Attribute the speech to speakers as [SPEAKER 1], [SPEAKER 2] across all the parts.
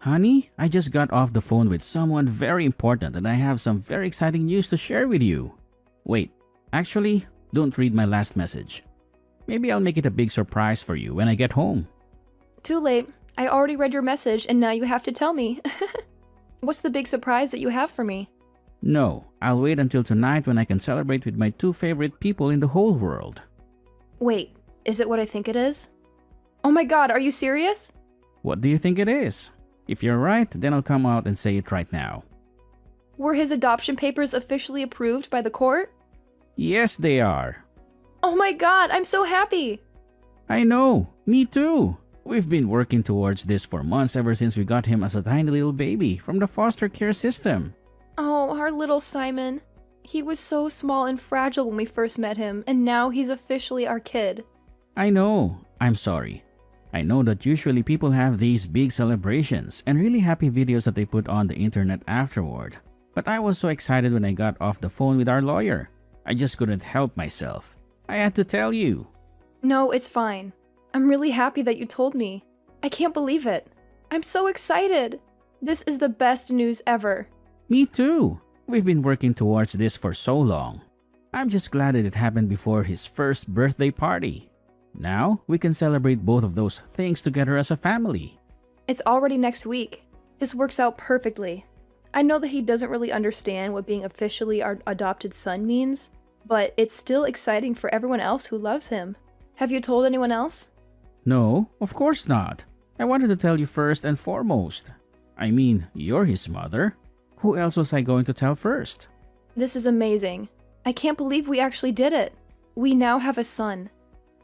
[SPEAKER 1] Honey, I just got off the phone with someone very important and I have some very exciting news to share with you. Wait, actually, don't read my last message. Maybe I'll make it a big surprise for you when I get home.
[SPEAKER 2] Too late. I already read your message and now you have to tell me. What's the big surprise that you have for me?
[SPEAKER 1] No, I'll wait until tonight when I can celebrate with my two favorite people in the whole world.
[SPEAKER 2] Wait, is it what I think it is? Oh my god, are you serious?
[SPEAKER 1] What do you think it is? If you're right, then I'll come out and say it right now.
[SPEAKER 2] Were his adoption papers officially approved by the court?
[SPEAKER 1] Yes, they are.
[SPEAKER 2] Oh my god, I'm so happy!
[SPEAKER 1] I know, me too. We've been working towards this for months ever since we got him as a tiny little baby from the foster care system.
[SPEAKER 2] Oh, our little Simon. He was so small and fragile when we first met him, and now he's officially our kid.
[SPEAKER 1] I know, I'm sorry. I know that usually people have these big celebrations and really happy videos that they put on the internet afterward. But I was so excited when I got off the phone with our lawyer. I just couldn't help myself. I had to tell you.
[SPEAKER 2] No, it's fine. I'm really happy that you told me. I can't believe it. I'm so excited. This is the best news ever.
[SPEAKER 1] Me too. We've been working towards this for so long. I'm just glad that it happened before his first birthday party. Now, we can celebrate both of those things together as a family.
[SPEAKER 2] It's already next week. This works out perfectly. I know that he doesn't really understand what being officially our adopted son means, but it's still exciting for everyone else who loves him. Have you told anyone else?
[SPEAKER 1] No, of course not. I wanted to tell you first and foremost. I mean, you're his mother. Who else was I going to tell first?
[SPEAKER 2] This is amazing. I can't believe we actually did it. We now have a son.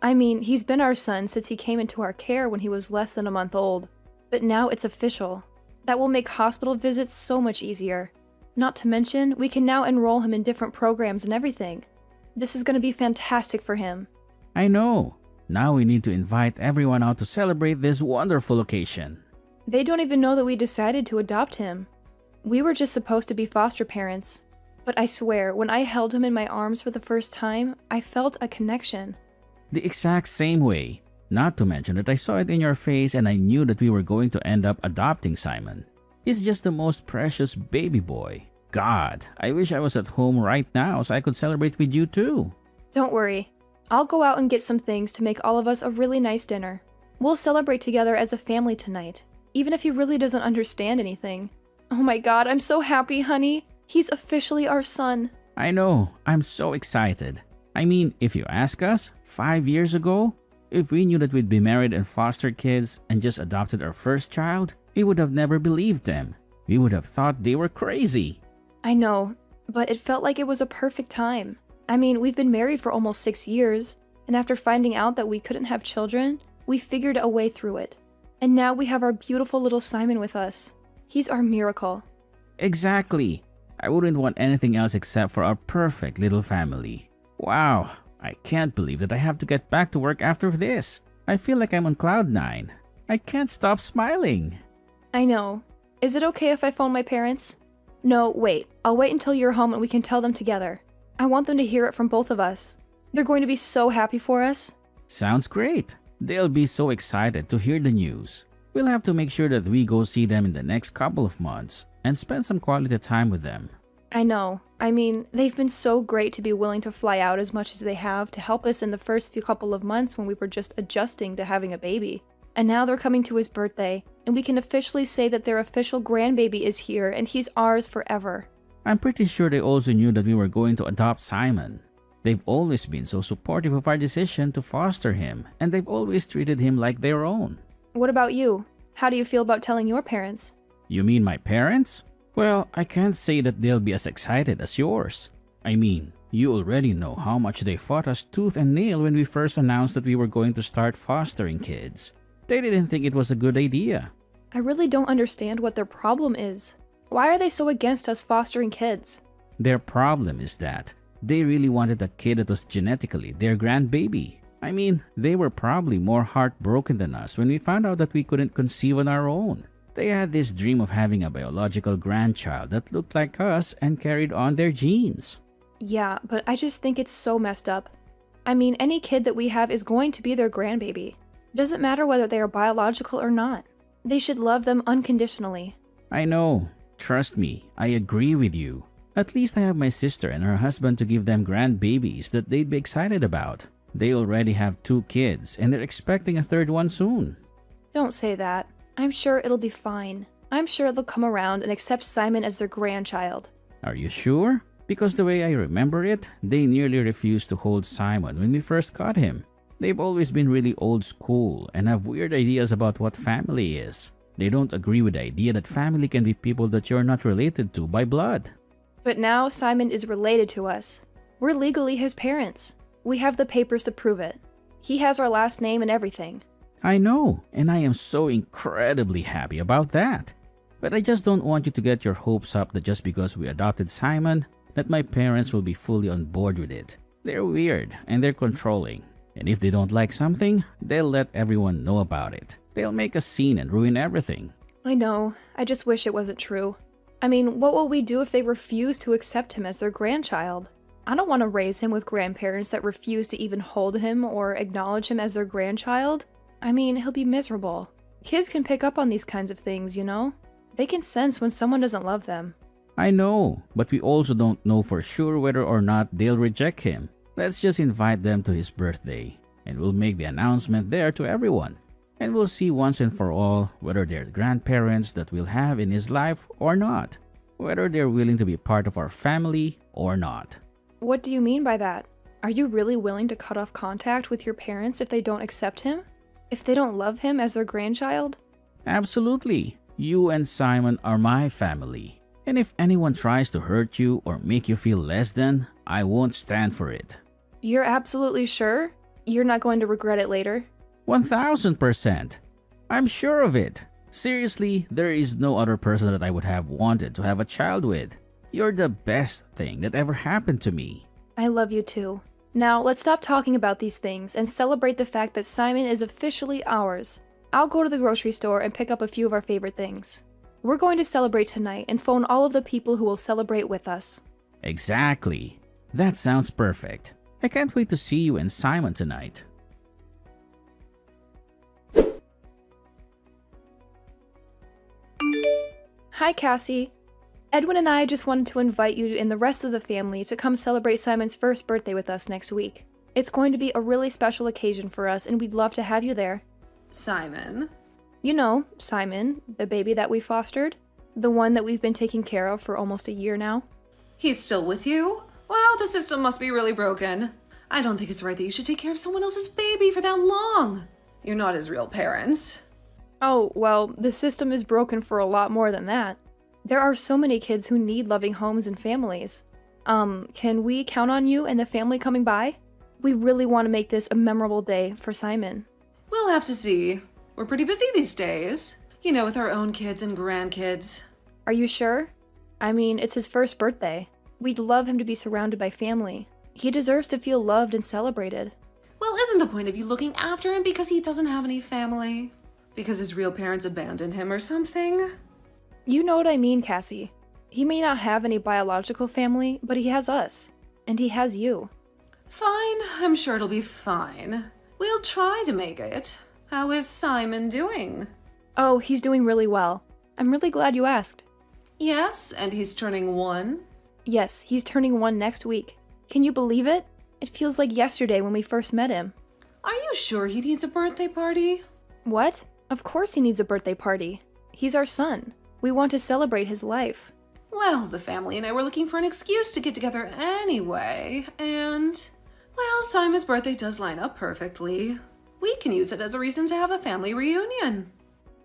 [SPEAKER 2] I mean, he's been our son since he came into our care when he was less than a month old. But now it's official. That will make hospital visits so much easier. Not to mention, we can now enroll him in different programs and everything. This is going to be fantastic for him.
[SPEAKER 1] I know. Now we need to invite everyone out to celebrate this wonderful occasion.
[SPEAKER 2] They don't even know that we decided to adopt him. We were just supposed to be foster parents. But I swear, when I held him in my arms for the first time, I felt a connection.
[SPEAKER 1] The exact same way. Not to mention that I saw it in your face and I knew that we were going to end up adopting Simon. He's just the most precious baby boy. God, I wish I was at home right now so I could celebrate with you too.
[SPEAKER 2] Don't worry. I'll go out and get some things to make all of us a really nice dinner. We'll celebrate together as a family tonight, even if he really doesn't understand anything. Oh my god, I'm so happy, honey. He's officially our son.
[SPEAKER 1] I know, I'm so excited. I mean, if you ask us, 5 years ago, if we knew that we'd be married and fostered kids and just adopted our first child, we would have never believed them. We would have thought they were crazy.
[SPEAKER 2] I know, but it felt like it was a perfect time. I mean, we've been married for almost 6 years, and after finding out that we couldn't have children, we figured a way through it. And now we have our beautiful little Simon with us. He's our miracle.
[SPEAKER 1] Exactly. I wouldn't want anything else except for our perfect little family. Wow, I can't believe that I have to get back to work after this. I feel like I'm on cloud 9. I can't stop smiling.
[SPEAKER 2] I know. Is it okay if I phone my parents? No, wait. I'll wait until you're home and we can tell them together. I want them to hear it from both of us. They're going to be so happy for us.
[SPEAKER 1] Sounds great. They'll be so excited to hear the news. We'll have to make sure that we go see them in the next couple of months and spend some quality time with them.
[SPEAKER 2] I know. I mean, they've been so great to be willing to fly out as much as they have to help us in the first few couple of months when we were just adjusting to having a baby. And now they're coming to his birthday, and we can officially say that their official grandbaby is here and he's ours forever.
[SPEAKER 1] I'm pretty sure they also knew that we were going to adopt Simon. They've always been so supportive of our decision to foster him, and they've always treated him like their own.
[SPEAKER 2] What about you? How do you feel about telling your parents?
[SPEAKER 1] You mean my parents? Well, I can't say that they'll be as excited as yours. I mean, you already know how much they fought us tooth and nail when we first announced that we were going to start fostering kids. They didn't think it was a good idea.
[SPEAKER 2] I really don't understand what their problem is. Why are they so against us fostering kids?
[SPEAKER 1] Their problem is that they really wanted a kid that was genetically their grandbaby. I mean, they were probably more heartbroken than us when we found out that we couldn't conceive on our own. They had this dream of having a biological grandchild that looked like us and carried on their genes.
[SPEAKER 2] Yeah, but I just think it's so messed up. I mean, any kid that we have is going to be their grandbaby. It doesn't matter whether they are biological or not. They should love them unconditionally.
[SPEAKER 1] I know. Trust me, I agree with you. At least I have my sister and her husband to give them grandbabies that they'd be excited about. They already have 2 kids and they're expecting a third one soon.
[SPEAKER 2] Don't say that. I'm sure it'll be fine. I'm sure they'll come around and accept Simon as their grandchild.
[SPEAKER 1] Are you sure? Because the way I remember it, they nearly refused to hold Simon when we first caught him. They've always been really old school and have weird ideas about what family is. They don't agree with the idea that family can be people that you're not related to by blood.
[SPEAKER 2] But now Simon is related to us. We're legally his parents. We have the papers to prove it. He has our last name and everything.
[SPEAKER 1] I know, and I am so incredibly happy about that. But I just don't want you to get your hopes up that just because we adopted Simon, that my parents will be fully on board with it. They're weird and they're controlling. And if they don't like something, they'll let everyone know about it. They'll make a scene and ruin everything.
[SPEAKER 2] I know. I just wish it wasn't true. I mean, what will we do if they refuse to accept him as their grandchild? I don't want to raise him with grandparents that refuse to even hold him or acknowledge him as their grandchild. I mean, he'll be miserable. Kids can pick up on these kinds of things, you know? They can sense when someone doesn't love them.
[SPEAKER 1] I know, but we also don't know for sure whether or not they'll reject him. Let's just invite them to his birthday, and we'll make the announcement there to everyone. And we'll see once and for all whether they're grandparents that we'll have in his life or not. Whether they're willing to be part of our family or not.
[SPEAKER 2] What do you mean by that? Are you really willing to cut off contact with your parents if they don't accept him? If they don't love him as their grandchild?
[SPEAKER 1] Absolutely. You and Simon are my family. And if anyone tries to hurt you or make you feel less than, I won't stand for it.
[SPEAKER 2] You're absolutely sure? You're not going to regret it later?
[SPEAKER 1] 1000%. I'm sure of it. Seriously, there is no other person that I would have wanted to have a child with. You're the best thing that ever happened to me.
[SPEAKER 2] I love you too. Now, let's stop talking about these things and celebrate the fact that Simon is officially ours. I'll go to the grocery store and pick up a few of our favorite things. We're going to celebrate tonight and phone all of the people who will celebrate with us.
[SPEAKER 1] Exactly. That sounds perfect. I can't wait to see you and Simon tonight.
[SPEAKER 2] Hi, Cassie. Edwin and I just wanted to invite you and the rest of the family to come celebrate Simon's first birthday with us next week. It's going to be a really special occasion for us, and we'd love to have you there.
[SPEAKER 3] Simon?
[SPEAKER 2] You know, Simon, the baby that we fostered. The one that we've been taking care of for almost a year now.
[SPEAKER 3] He's still with you? Well, the system must be really broken. I don't think it's right that you should take care of someone else's baby for that long. You're not his real parents.
[SPEAKER 2] Oh, well, the system is broken for a lot more than that. There are so many kids who need loving homes and families. Can we count on you and the family coming by? We really want to make this a memorable day for Simon.
[SPEAKER 3] We'll have to see. We're pretty busy these days. You know, with our own kids and grandkids.
[SPEAKER 2] Are you sure? I mean, it's his first birthday. We'd love him to be surrounded by family. He deserves to feel loved and celebrated.
[SPEAKER 3] Well, isn't the point of you looking after him because he doesn't have any family? Because his real parents abandoned him or something?
[SPEAKER 2] You know what I mean, Cassie. He may not have any biological family, but he has us. And he has you.
[SPEAKER 3] Fine, I'm sure it'll be fine. We'll try to make it. How is Simon doing?
[SPEAKER 2] Oh, he's doing really well. I'm really glad you asked.
[SPEAKER 3] Yes, and he's turning 1?
[SPEAKER 2] Yes, he's turning 1 next week. Can you believe it? It feels like yesterday when we first met him.
[SPEAKER 3] Are you sure he needs a birthday party?
[SPEAKER 2] What? Of course he needs a birthday party. He's our son. We want to celebrate his life.
[SPEAKER 3] Well, the family and I were looking for an excuse to get together anyway, and... well, Simon's birthday does line up perfectly. We can use it as a reason to have a family reunion.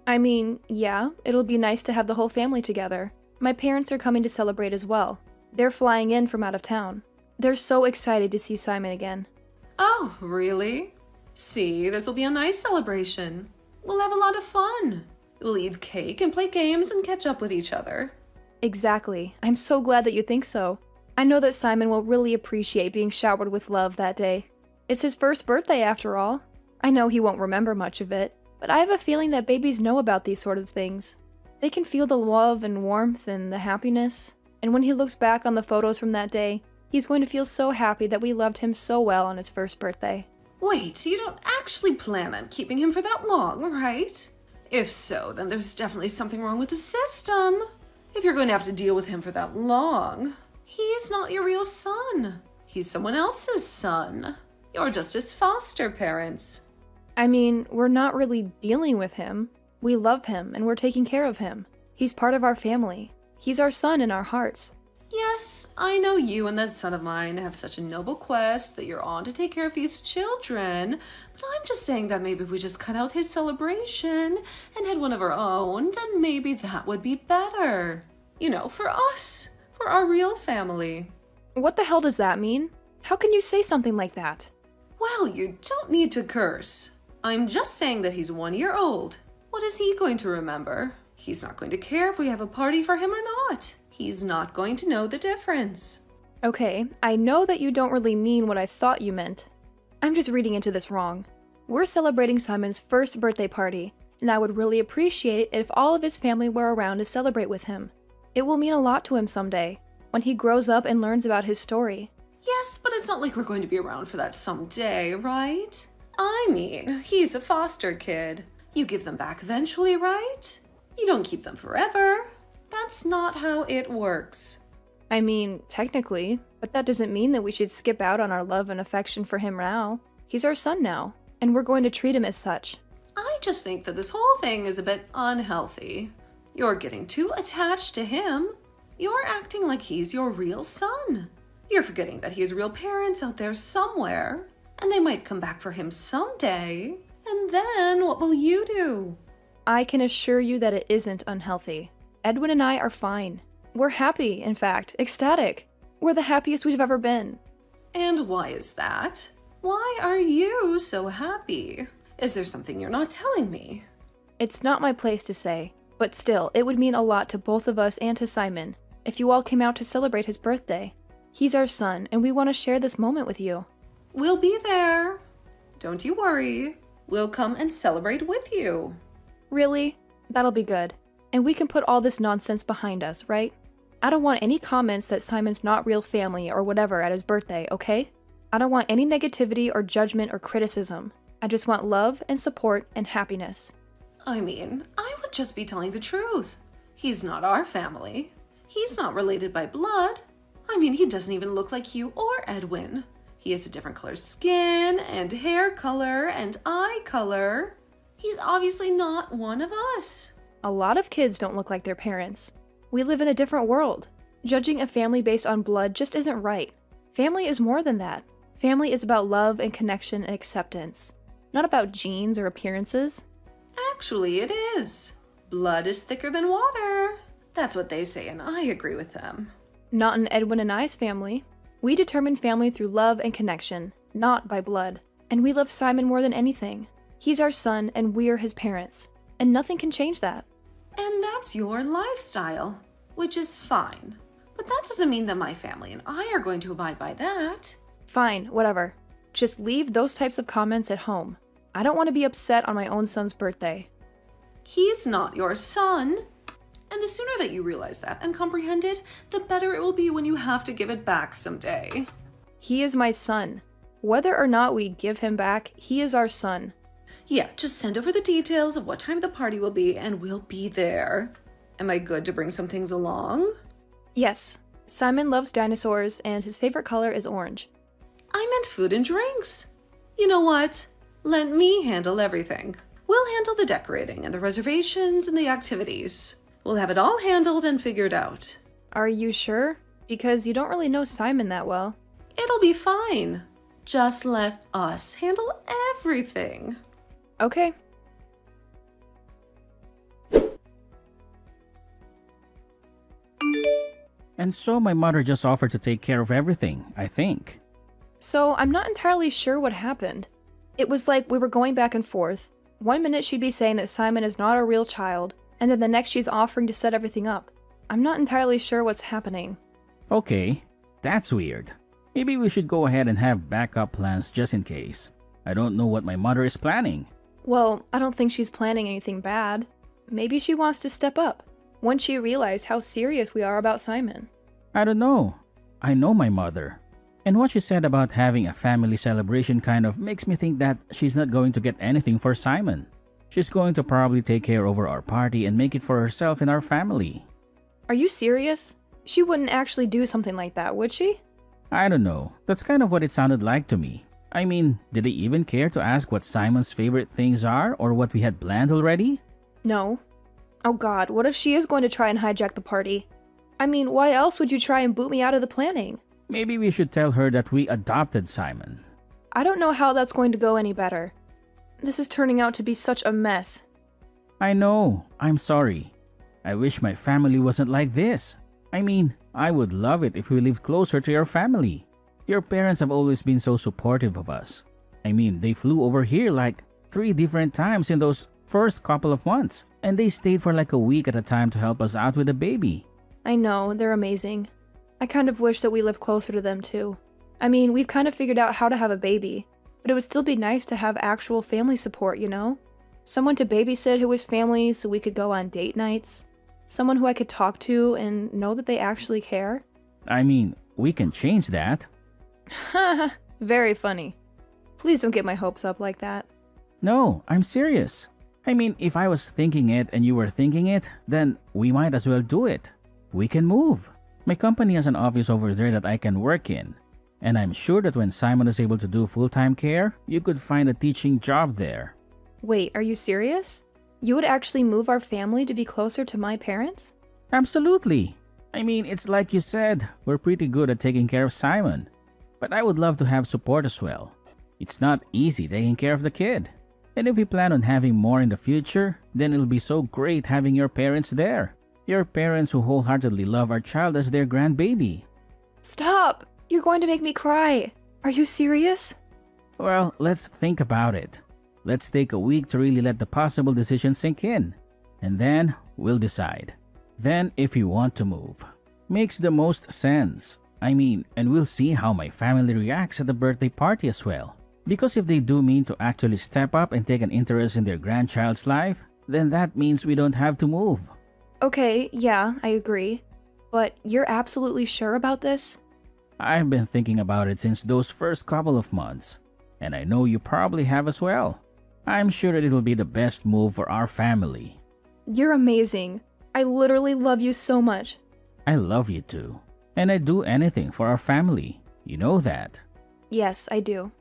[SPEAKER 2] I mean, yeah, it'll be nice to have the whole family together. My parents are coming to celebrate as well. They're flying in from out of town. They're so excited to see Simon again.
[SPEAKER 3] Oh, really? See, this will be a nice celebration. We'll have a lot of fun. We'll eat cake and play games and catch up with each other.
[SPEAKER 2] Exactly. I'm so glad that you think so. I know that Simon will really appreciate being showered with love that day. It's his first birthday after all. I know he won't remember much of it, but I have a feeling that babies know about these sort of things. They can feel the love and warmth and the happiness. And when he looks back on the photos from that day, he's going to feel so happy that we loved him so well on his first birthday.
[SPEAKER 3] Wait, you don't actually plan on keeping him for that long, right? If so, then there's definitely something wrong with the system. If you're going to have to deal with him for that long, he's not your real son. He's someone else's son. You're just his foster parents.
[SPEAKER 2] I mean, we're not really dealing with him. We love him and we're taking care of him. He's part of our family. He's our son in our hearts.
[SPEAKER 3] Yes, I know you and that son of mine have such a noble quest that you're on to take care of these children, but I'm just saying that maybe if we just cut out his celebration and had one of our own, then maybe that would be better. You know, for us, for our real family.
[SPEAKER 2] What the hell does that mean? How can you say something like that?
[SPEAKER 3] Well, you don't need to curse. I'm just saying that he's 1 year old. What is he going to remember? He's not going to care if we have a party for him or not. He's not going to know the difference.
[SPEAKER 2] Okay, I know that you don't really mean what I thought you meant. I'm just reading into this wrong. We're celebrating Simon's first birthday party, and I would really appreciate it if all of his family were around to celebrate with him. It will mean a lot to him someday, when he grows up and learns about his story.
[SPEAKER 3] Yes, but it's not like we're going to be around for that someday, right? I mean, he's a foster kid. You give them back eventually, right? You don't keep them forever. That's not how it works.
[SPEAKER 2] I mean, technically, but that doesn't mean that we should skip out on our love and affection for him now. He's our son now, and we're going to treat him as such.
[SPEAKER 3] I just think that this whole thing is a bit unhealthy. You're getting too attached to him. You're acting like he's your real son. You're forgetting that he has real parents out there somewhere, and they might come back for him someday. And then what will you do?
[SPEAKER 2] I can assure you that it isn't unhealthy. Edwin and I are fine. We're happy, in fact, ecstatic. We're the happiest we've ever been.
[SPEAKER 3] And why is that? Why are you so happy? Is there something you're not telling me?
[SPEAKER 2] It's not my place to say, but still, it would mean a lot to both of us and to Simon if you all came out to celebrate his birthday. He's our son, and we want to share this moment with you.
[SPEAKER 3] We'll be there. Don't you worry. We'll come and celebrate with you.
[SPEAKER 2] Really? That'll be good. And we can put all this nonsense behind us, right? I don't want any comments that Simon's not real family or whatever at his birthday, okay? I don't want any negativity or judgment or criticism. I just want love and support and happiness.
[SPEAKER 3] I mean, I would just be telling the truth. He's not our family. He's not related by blood. I mean, he doesn't even look like you or Edwin. He has a different color skin and hair color and eye color. He's obviously not one of us.
[SPEAKER 2] A lot of kids don't look like their parents. We live in a different world. Judging a family based on blood just isn't right. Family is more than that. Family is about love and connection and acceptance, not about genes or appearances.
[SPEAKER 3] Actually, it is. Blood is thicker than water. That's what they say, and I agree with them.
[SPEAKER 2] Not in Edwin and I's family. We determine family through love and connection, not by blood. And we love Simon more than anything. He's our son, and we're his parents. And nothing can change that.
[SPEAKER 3] And that's your lifestyle, which is fine. But that doesn't mean that my family and I are going to abide by that.
[SPEAKER 2] Fine, whatever. Just leave those types of comments at home. I don't want to be upset on my own son's birthday.
[SPEAKER 3] He's not your son. And the sooner that you realize that and comprehend it, the better it will be when you have to give it back someday.
[SPEAKER 2] He is my son. Whether or not we give him back, he is our son.
[SPEAKER 3] Yeah, just send over the details of what time the party will be and we'll be there. Am I good to bring some things along?
[SPEAKER 2] Yes. Simon loves dinosaurs and his favorite color is orange.
[SPEAKER 3] I meant food and drinks. You know what? Let me handle everything. We'll handle the decorating and the reservations and the activities. We'll have it all handled and figured out.
[SPEAKER 2] Are you sure? Because you don't really know Simon that well.
[SPEAKER 3] It'll be fine. Just let us handle everything.
[SPEAKER 2] Okay.
[SPEAKER 1] And so my mother just offered to take care of everything, I think.
[SPEAKER 2] So I'm not entirely sure what happened. It was like we were going back and forth. 1 minute she'd be saying that Simon is not our real child, and then the next she's offering to set everything up. I'm not entirely sure what's happening.
[SPEAKER 1] Okay, that's weird. Maybe we should go ahead and have backup plans just in case. I don't know what my mother is planning.
[SPEAKER 2] Well, I don't think she's planning anything bad. Maybe she wants to step up, once she realized how serious we are about Simon.
[SPEAKER 1] I don't know. I know my mother. And what she said about having a family celebration kind of makes me think that she's not going to get anything for Simon. She's going to probably take care over our party and make it for herself and our family.
[SPEAKER 2] Are you serious? She wouldn't actually do something like that, would she?
[SPEAKER 1] I don't know. That's kind of what it sounded like to me. I mean, did they even care to ask what Simon's favorite things are or what we had planned already?
[SPEAKER 2] No. Oh god, what if she is going to try and hijack the party? I mean, why else would you try and boot me out of the planning?
[SPEAKER 1] Maybe we should tell her that we adopted Simon.
[SPEAKER 2] I don't know how that's going to go any better. This is turning out to be such a mess.
[SPEAKER 1] I know. I'm sorry. I wish my family wasn't like this. I mean, I would love it if we lived closer to your family. Your parents have always been so supportive of us. I mean, they flew over here like 3 different times in those first couple of months, and they stayed for like a week at a time to help us out with the baby.
[SPEAKER 2] I know, they're amazing. I kind of wish that we lived closer to them too. I mean, we've kind of figured out how to have a baby, but it would still be nice to have actual family support, you know? Someone to babysit who was family so we could go on date nights. Someone who I could talk to and know that they actually care.
[SPEAKER 1] I mean, we can change that.
[SPEAKER 2] Haha, very funny. Please don't get my hopes up like that.
[SPEAKER 1] No, I'm serious. I mean, if I was thinking it and you were thinking it, then we might as well do it. We can move. My company has an office over there that I can work in. And I'm sure that when Simon is able to do full-time care, you could find a teaching job there.
[SPEAKER 2] Wait, are you serious? You would actually move our family to be closer to my parents?
[SPEAKER 1] Absolutely. I mean, it's like you said, we're pretty good at taking care of Simon. But I would love to have support as well. It's not easy taking care of the kid. And if we plan on having more in the future, then it'll be so great having your parents there. Your parents who wholeheartedly love our child as their grandbaby.
[SPEAKER 2] Stop! You're going to make me cry. Are you serious?
[SPEAKER 1] Well, let's think about it. Let's take a week to really let the possible decision sink in. And then we'll decide. Then if you want to move. Makes the most sense. I mean, and we'll see how my family reacts at the birthday party as well. Because if they do mean to actually step up and take an interest in their grandchild's life, then that means we don't have to move.
[SPEAKER 2] Okay, yeah, I agree. But you're absolutely sure about this?
[SPEAKER 1] I've been thinking about it since those first couple of months. And I know you probably have as well. I'm sure that it'll be the best move for our family.
[SPEAKER 2] You're amazing. I literally love you so much.
[SPEAKER 1] I love you too. And I'd do anything for our family. You know that.
[SPEAKER 2] Yes, I do.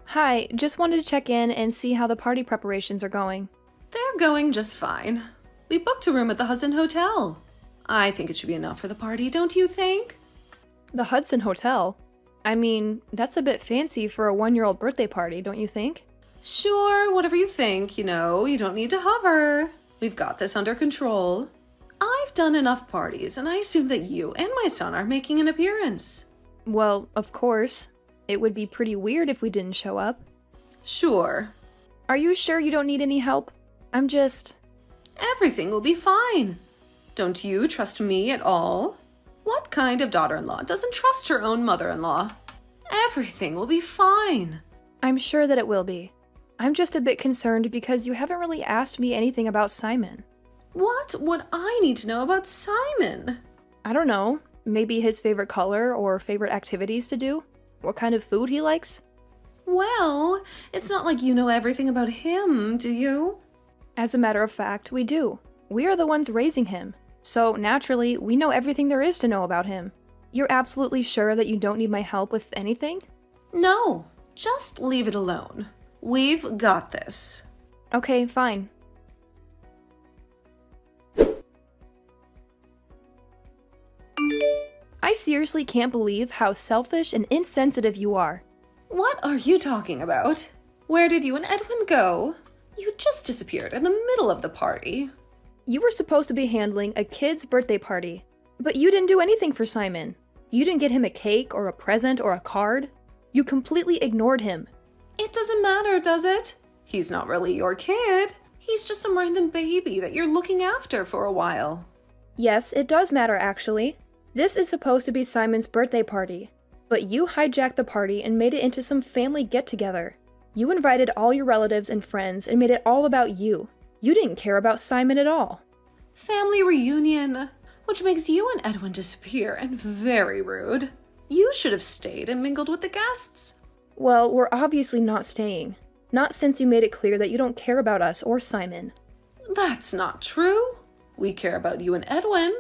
[SPEAKER 2] Hi, just wanted to check in and see how the party preparations are going.
[SPEAKER 3] They're going just fine. We booked a room at the Hudson Hotel. I think it should be enough for the party, don't you think?
[SPEAKER 2] The Hudson Hotel? I mean, that's a bit fancy for a 1-year-old birthday party, don't you think?
[SPEAKER 3] Sure, whatever you think, you don't need to hover. We've got this under control. I've done enough parties, and I assume that you and my son are making an appearance.
[SPEAKER 2] Well, of course. It would be pretty weird if we didn't show up.
[SPEAKER 3] Sure.
[SPEAKER 2] Are you sure you don't need any help? I'm just...
[SPEAKER 3] Everything will be fine. Don't you trust me at all? What kind of daughter-in-law doesn't trust her own mother-in-law? Everything will be fine.
[SPEAKER 2] I'm sure that it will be. I'm just a bit concerned because you haven't really asked me anything about Simon.
[SPEAKER 3] What would I need to know about Simon?
[SPEAKER 2] I don't know. Maybe his favorite color or favorite activities to do? What kind of food he likes?
[SPEAKER 3] Well, it's not like you know everything about him, do you?
[SPEAKER 2] As a matter of fact, we do. We are the ones raising him. So, naturally, we know everything there is to know about him. You're absolutely sure that you don't need my help with anything?
[SPEAKER 3] No, just leave it alone. We've got this.
[SPEAKER 2] Okay, fine. I seriously can't believe how selfish and insensitive you are.
[SPEAKER 3] What are you talking about? Where did you and Edwin go? You just disappeared in the middle of the party.
[SPEAKER 2] You were supposed to be handling a kid's birthday party, but you didn't do anything for Simon. You didn't get him a cake or a present or a card. You completely ignored him.
[SPEAKER 3] It doesn't matter, does it? He's not really your kid. He's just some random baby that you're looking after for a while.
[SPEAKER 2] Yes, it does matter actually. This is supposed to be Simon's birthday party, but you hijacked the party and made it into some family get-together. You invited all your relatives and friends and made it all about you. You didn't care about Simon at all.
[SPEAKER 3] Family reunion, which makes you and Edwin disappear and very rude. You should have stayed and mingled with the guests.
[SPEAKER 2] Well, we're obviously not staying. Not since you made it clear that you don't care about us or Simon.
[SPEAKER 3] That's not true. We care about you and Edwin.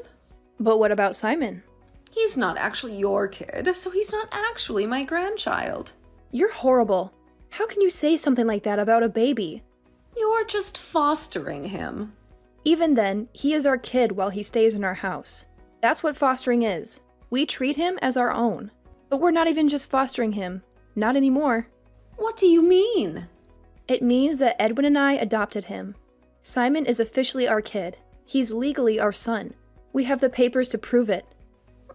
[SPEAKER 2] But what about Simon?
[SPEAKER 3] He's not actually your kid, so he's not actually my grandchild.
[SPEAKER 2] You're horrible. How can you say something like that about a baby?
[SPEAKER 3] You're just fostering him.
[SPEAKER 2] Even then, he is our kid while he stays in our house. That's what fostering is. We treat him as our own. But we're not even just fostering him. Not anymore.
[SPEAKER 3] What do you mean?
[SPEAKER 2] It means that Edwin and I adopted him. Simon is officially our kid. He's legally our son. We have the papers to prove it.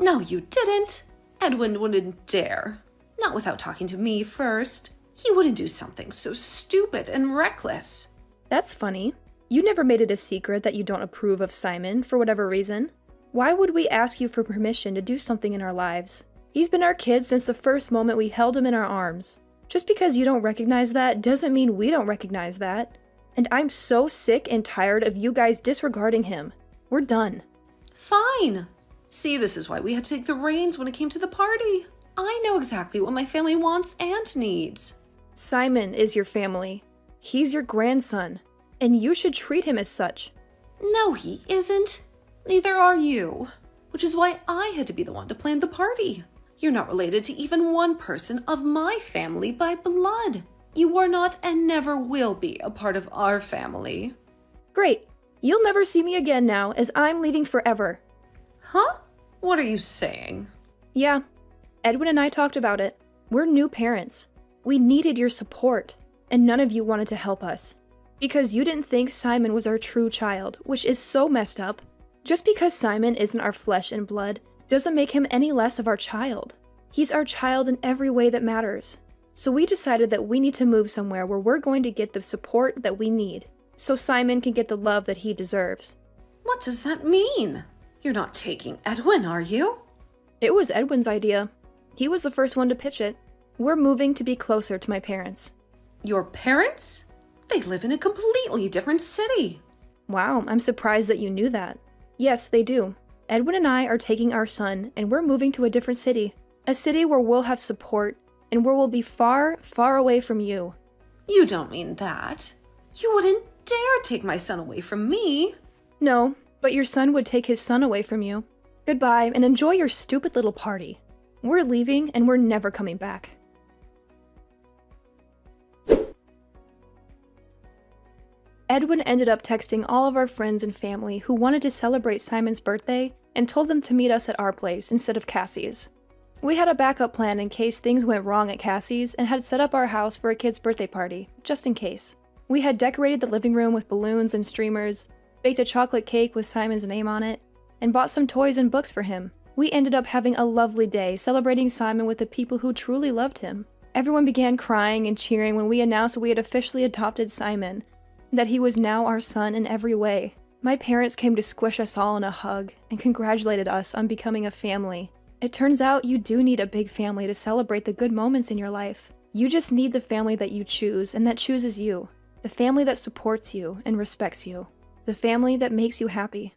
[SPEAKER 3] No, you didn't. Edwin wouldn't dare. Not without talking to me first. He wouldn't do something so stupid and reckless.
[SPEAKER 2] That's funny. You never made it a secret that you don't approve of Simon for whatever reason. Why would we ask you for permission to do something in our lives? He's been our kid since the first moment we held him in our arms. Just because you don't recognize that doesn't mean we don't recognize that. And I'm so sick and tired of you guys disregarding him. We're done.
[SPEAKER 3] Fine. See, this is why we had to take the reins when it came to the party. I know exactly what my family wants and needs.
[SPEAKER 2] Simon is your family. He's your grandson. And you should treat him as such.
[SPEAKER 3] No, he isn't. Neither are you. Which is why I had to be the one to plan the party. You're not related to even one person of my family by blood. You are not and never will be a part of our family.
[SPEAKER 2] Great. You'll never see me again now, as I'm leaving forever.
[SPEAKER 3] Huh? What are you saying?
[SPEAKER 2] Yeah. Edwin and I talked about it. We're new parents. We needed your support, and none of you wanted to help us. Because you didn't think Simon was our true child, which is so messed up. Just because Simon isn't our flesh and blood doesn't make him any less of our child. He's our child in every way that matters. So we decided that we need to move somewhere where we're going to get the support that we need, so Simon can get the love that he deserves.
[SPEAKER 3] What does that mean? You're not taking Edwin, are you?
[SPEAKER 2] It was Edwin's idea. He was the first one to pitch it. We're moving to be closer to my parents.
[SPEAKER 3] Your parents? They live in a completely different city.
[SPEAKER 2] Wow, I'm surprised that you knew that. Yes, they do. Edwin and I are taking our son, and we're moving to a different city. A city where we'll have support, and where we'll be far, far away from you.
[SPEAKER 3] You don't mean that. You wouldn't dare take my son away from me.
[SPEAKER 2] No, but your son would take his son away from you. Goodbye, and enjoy your stupid little party. We're leaving, and we're never coming back. Edwin ended up texting all of our friends and family who wanted to celebrate Simon's birthday and told them to meet us at our place instead of Cassie's. We had a backup plan in case things went wrong at Cassie's and had set up our house for a kid's birthday party, just in case. We had decorated the living room with balloons and streamers, baked a chocolate cake with Simon's name on it, and bought some toys and books for him. We ended up having a lovely day celebrating Simon with the people who truly loved him. Everyone began crying and cheering when we announced we had officially adopted Simon, that he was now our son in every way. My parents came to squish us all in a hug and congratulated us on becoming a family. It turns out you do need a big family to celebrate the good moments in your life. You just need the family that you choose and that chooses you. The family that supports you and respects you. The family that makes you happy.